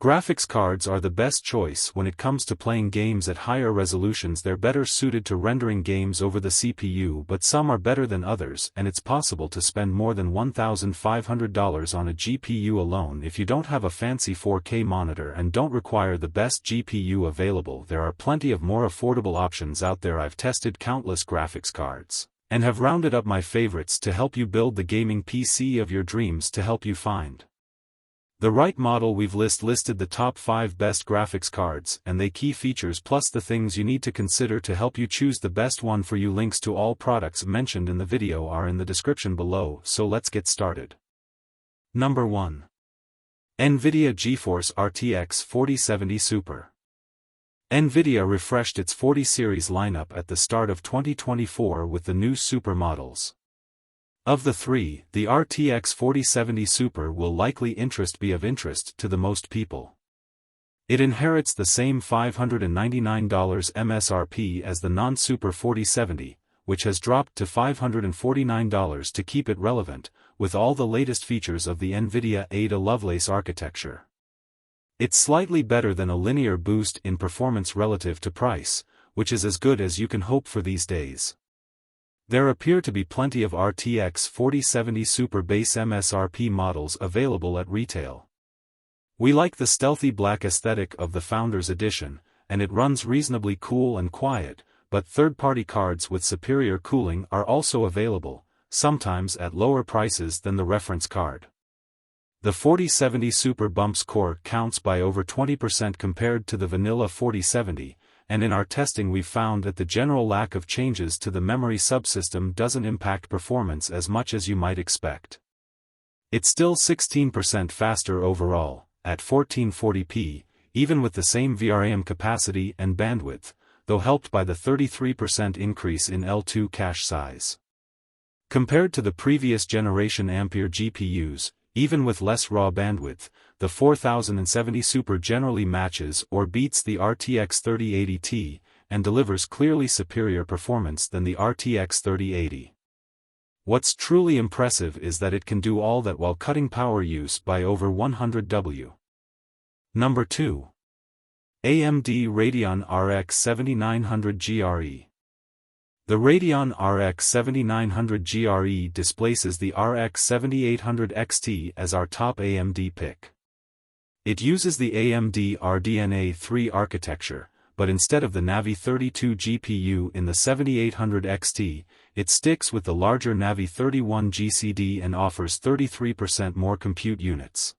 Graphics cards are the best choice when it comes to playing games at higher resolutions. They're better suited to rendering games over the CPU, but some are better than others, and it's possible to spend more than $1,500 on a GPU alone if you don't have a fancy 4K monitor and don't require the best GPU available. There are plenty of more affordable options out there. I've tested countless graphics cards, and have rounded up my favorites to help you build the gaming PC of your dreams. To help you find the right model, we've listed the top 5 best graphics cards and their key features, plus the things you need to consider to help you choose the best one for you. Links to all products mentioned in the video are in the description below, so let's get started. Number 1. Nvidia GeForce RTX 4070 Super. Nvidia refreshed its 40 series lineup at the start of 2024 with the new Super models. Of the three, the RTX 4070 Super will likely be of interest to the most people. It inherits the same $599 MSRP as the non-Super 4070, which has dropped to $549 to keep it relevant, with all the latest features of the Nvidia Ada Lovelace architecture. It's slightly better than a linear boost in performance relative to price, which is as good as you can hope for these days. There appear to be plenty of RTX 4070 Super base MSRP models available at retail. We like the stealthy black aesthetic of the Founders Edition, and it runs reasonably cool and quiet, but third-party cards with superior cooling are also available, sometimes at lower prices than the reference card. The 4070 Super bumps core counts by over 20% compared to the vanilla 4070, and in our testing we've found that the general lack of changes to the memory subsystem doesn't impact performance as much as you might expect. It's still 16% faster overall, at 1440p, even with the same VRAM capacity and bandwidth, though helped by the 33% increase in L2 cache size. Compared to the previous generation Ampere GPUs, even with less raw bandwidth, the 4070 Super generally matches or beats the RTX 3080 Ti, and delivers clearly superior performance than the RTX 3080. What's truly impressive is that it can do all that while cutting power use by over 100W. Number 2. AMD Radeon RX 7900 GRE. The Radeon RX 7900 GRE displaces the RX 7800 XT as our top AMD pick. It uses the AMD Radeon R3 architecture, but instead of the Navi 32 GPU in the 7800 XT, it sticks with the larger Navi 31 GCD and offers 33% more compute units.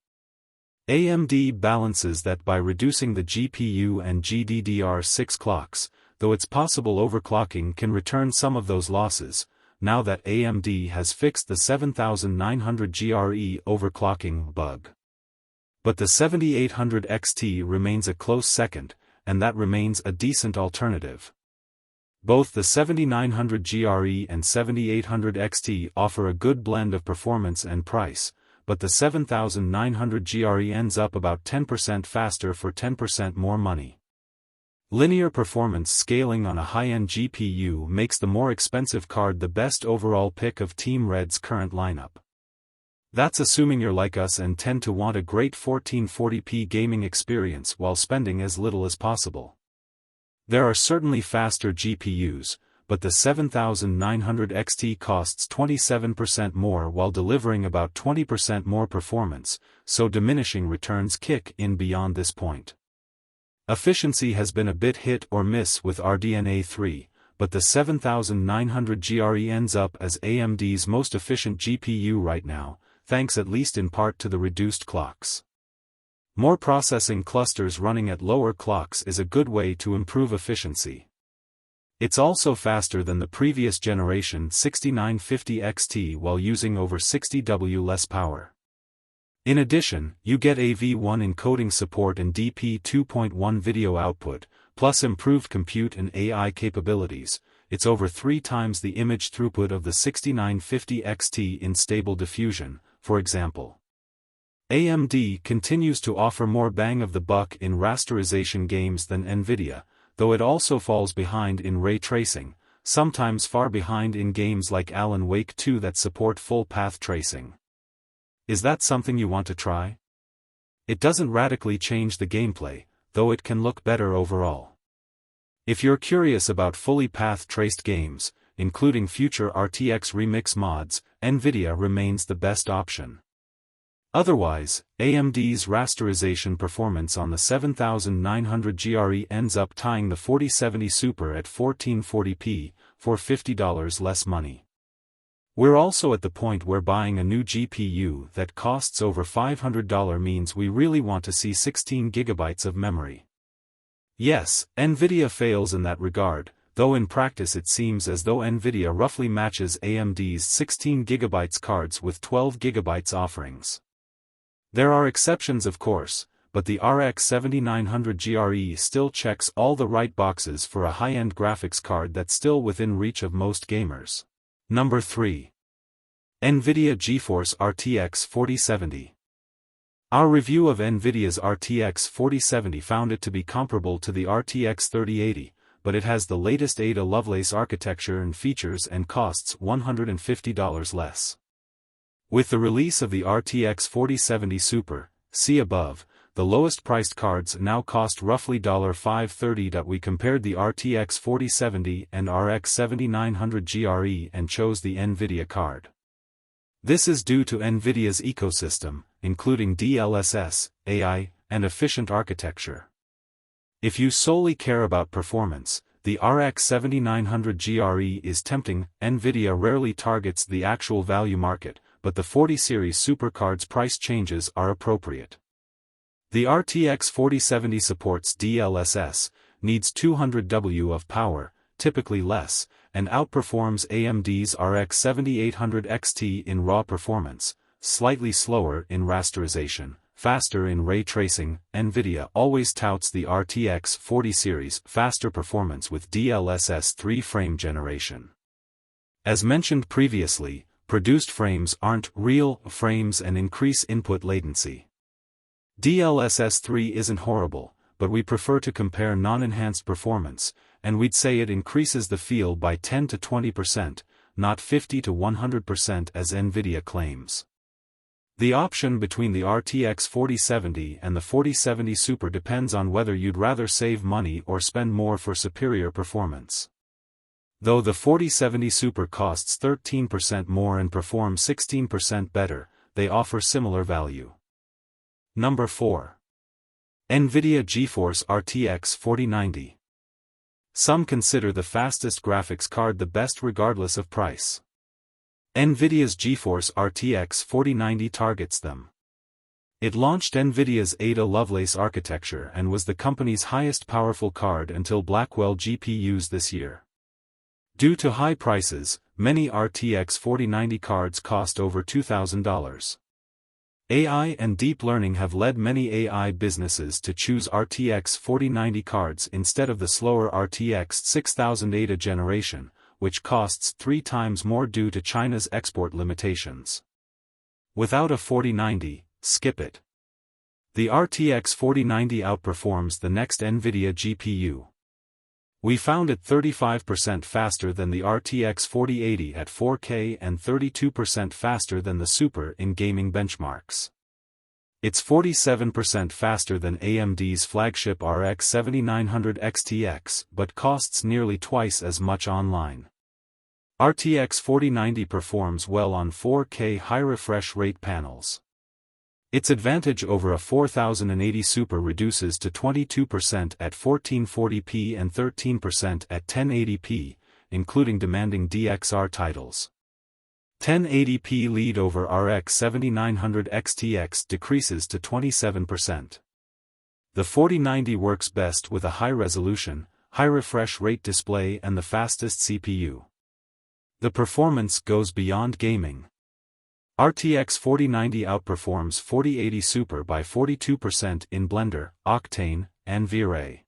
AMD balances that by reducing the GPU and GDDR6 clocks, though it's possible overclocking can return some of those losses, now that AMD has fixed the 7900 GRE overclocking bug. But the 7800 XT remains a close second, and that remains a decent alternative. Both the 7900 GRE and 7800 XT offer a good blend of performance and price, but the 7900 GRE ends up about 10% faster for 10% more money. Linear performance scaling on a high-end GPU makes the more expensive card the best overall pick of Team Red's current lineup. That's assuming you're like us and tend to want a great 1440p gaming experience while spending as little as possible. There are certainly faster GPUs, but the 7900 XT costs 27% more while delivering about 20% more performance, so diminishing returns kick in beyond this point. Efficiency has been a bit hit or miss with Radeon R3, but the 7900 GRE ends up as AMD's most efficient GPU right now, thanks at least in part to the reduced clocks. More processing clusters running at lower clocks is a good way to improve efficiency. It's also faster than the previous generation 6950 XT while using over 60W less power. In addition, you get AV1 encoding support and DP 2.1 video output, plus improved compute and AI capabilities. It's over 3 times the image throughput of the 6950 XT in Stable Diffusion, for example. AMD continues to offer more bang of the buck in rasterization games than Nvidia, though it also falls behind in ray tracing, sometimes far behind in games like Alan Wake 2 that support full path tracing. Is that something you want to try? It doesn't radically change the gameplay, though it can look better overall. If you're curious about fully path-traced games, including future RTX remix mods, Nvidia remains the best option. Otherwise, AMD's rasterization performance on the 7900 GRE ends up tying the 4070 Super at 1440p, for $50 less money. We're also at the point where buying a new GPU that costs over $500 means we really want to see 16 GB of memory. Yes, Nvidia fails in that regard, though in practice it seems as though Nvidia roughly matches AMD's 16 GB cards with 12 GB offerings. There are exceptions of course, but the RX 7900 GRE still checks all the right boxes for a high-end graphics card that's still within reach of most gamers. Number 3. Nvidia GeForce RTX 4070. Our review of Nvidia's RTX 4070 found it to be comparable to the RTX 3080, but it has the latest Ada Lovelace architecture and features and costs $150 less. With the release of the RTX 4070 Super, see above, the lowest priced cards now cost roughly $530. We compared the RTX 4070 and RX 7900 GRE and chose the Nvidia card. This is due to Nvidia's ecosystem, including DLSS, AI, and efficient architecture. If you solely care about performance, the RX 7900 GRE is tempting. Nvidia rarely targets the actual value market, but the 40 series supercards price changes are appropriate. The RTX 4070 supports DLSS, needs 200W of power, typically less, and outperforms AMD's RX 7800 XT in raw performance, slightly slower in rasterization, faster in ray tracing. Nvidia always touts the RTX 40 series faster performance with DLSS 3-frame generation. As mentioned previously, produced frames aren't real frames and increase input latency. DLSS 3 isn't horrible, but we prefer to compare non-enhanced performance, and we'd say it increases the feel by 10 to 20%, not 50 to 100% as Nvidia claims. The option between the RTX 4070 and the 4070 Super depends on whether you'd rather save money or spend more for superior performance. Though the 4070 Super costs 13% more and performs 16% better, they offer similar value. Number 4. Nvidia GeForce RTX 4090. Some consider the fastest graphics card the best regardless of price. Nvidia's GeForce RTX 4090 targets them. It launched Nvidia's Ada Lovelace architecture and was the company's highest powerful card until Blackwell GPUs this year. Due to high prices, many RTX 4090 cards cost over $2,000. AI and deep learning have led many AI businesses to choose RTX 4090 cards instead of the slower RTX 6000 Ada generation, which costs 3 times more due to China's export limitations. Without a 4090, skip it. The RTX 4090 outperforms the next Nvidia GPU. We found it 35% faster than the RTX 4080 at 4K and 32% faster than the Super in gaming benchmarks. It's 47% faster than AMD's flagship RX 7900 XTX but costs nearly twice as much online. RTX 4090 performs well on 4K high refresh rate panels. Its advantage over a 4080 Super reduces to 22% at 1440p and 13% at 1080p, including demanding DXR titles. 1080p lead over RX 7900 XTX decreases to 27%. The 4090 works best with a high-resolution, high-refresh rate display and the fastest CPU. The performance goes beyond gaming. RTX 4090 outperforms 4080 Super by 42% in Blender, Octane, and V-Ray.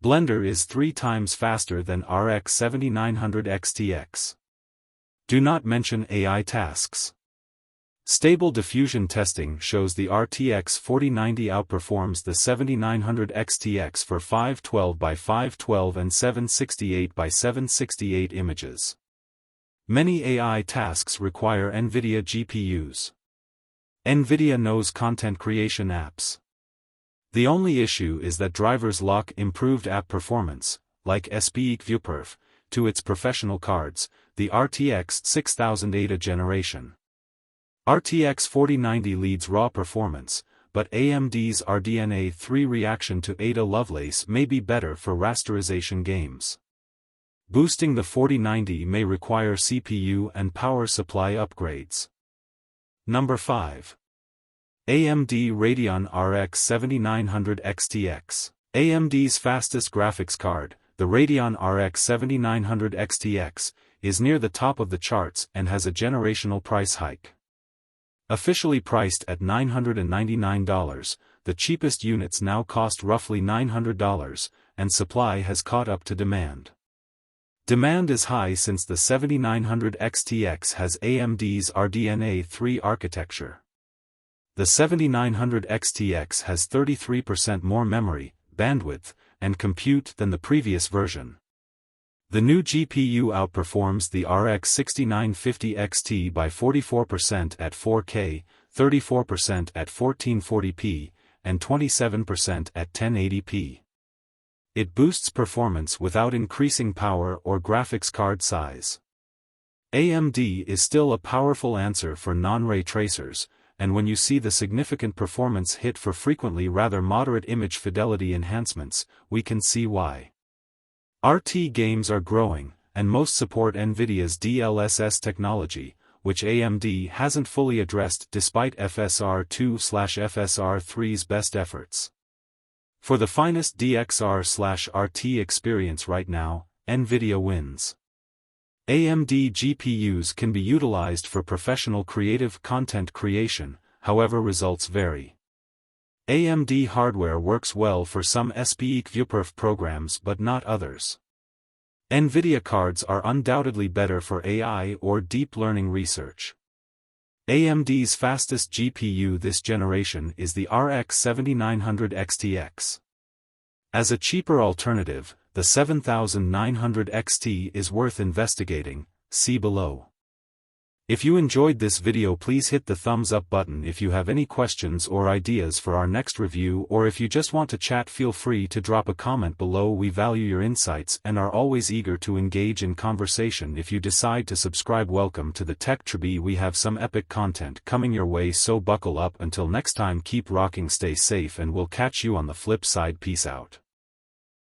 Blender is 3 times faster than RX 7900 XTX. Do not mention AI tasks. Stable diffusion testing shows the RTX 4090 outperforms the 7900 XTX for 512 by 512 and 768 by 768 images. Many AI tasks require Nvidia GPUs. Nvidia knows content creation apps. The only issue is that drivers lock improved app performance, like SPEAK-ViewPerf, to its professional cards, the RTX 6000 ADA generation. RTX 4090 leads raw performance, but AMD's RDNA 3 reaction to Ada Lovelace may be better for rasterization games. Boosting the 4090 may require CPU and power supply upgrades. Number 5. AMD Radeon RX 7900 XTX. AMD's fastest graphics card, the Radeon RX 7900 XTX, is near the top of the charts and has a generational price hike. Officially priced at $999, the cheapest units now cost roughly $900, and supply has caught up to demand. Demand is high since the 7900 XTX has AMD's RDNA 3 architecture. The 7900 XTX has 33% more memory, bandwidth, and compute than the previous version. The new GPU outperforms the RX 6950 XT by 44% at 4K, 34% at 1440p, and 27% at 1080p. It boosts performance without increasing power or graphics card size. AMD is still a powerful answer for non-ray tracers, and when you see the significant performance hit for frequently rather moderate image fidelity enhancements, we can see why. RT games are growing, and most support Nvidia's DLSS technology, which AMD hasn't fully addressed despite FSR2/FSR3's best efforts. For the finest DXR/RT experience right now, Nvidia wins. AMD GPUs can be utilized for professional creative content creation, however results vary. AMD hardware works well for some SPEAK-ViewPerf programs but not others. Nvidia cards are undoubtedly better for AI or deep learning research. AMD's fastest GPU this generation is the RX 7900 XTX. As a cheaper alternative, the 7900 XT is worth investigating, see below. If you enjoyed this video, please hit the thumbs up button. If you have any questions or ideas for our next review, or if you just want to chat, feel free to drop a comment below. We value your insights and are always eager to engage in conversation. If you decide to subscribe, welcome to the Tech Tree. We have some epic content coming your way, so buckle up. Until next time, keep rocking, stay safe, and we'll catch you on the flip side. Peace out.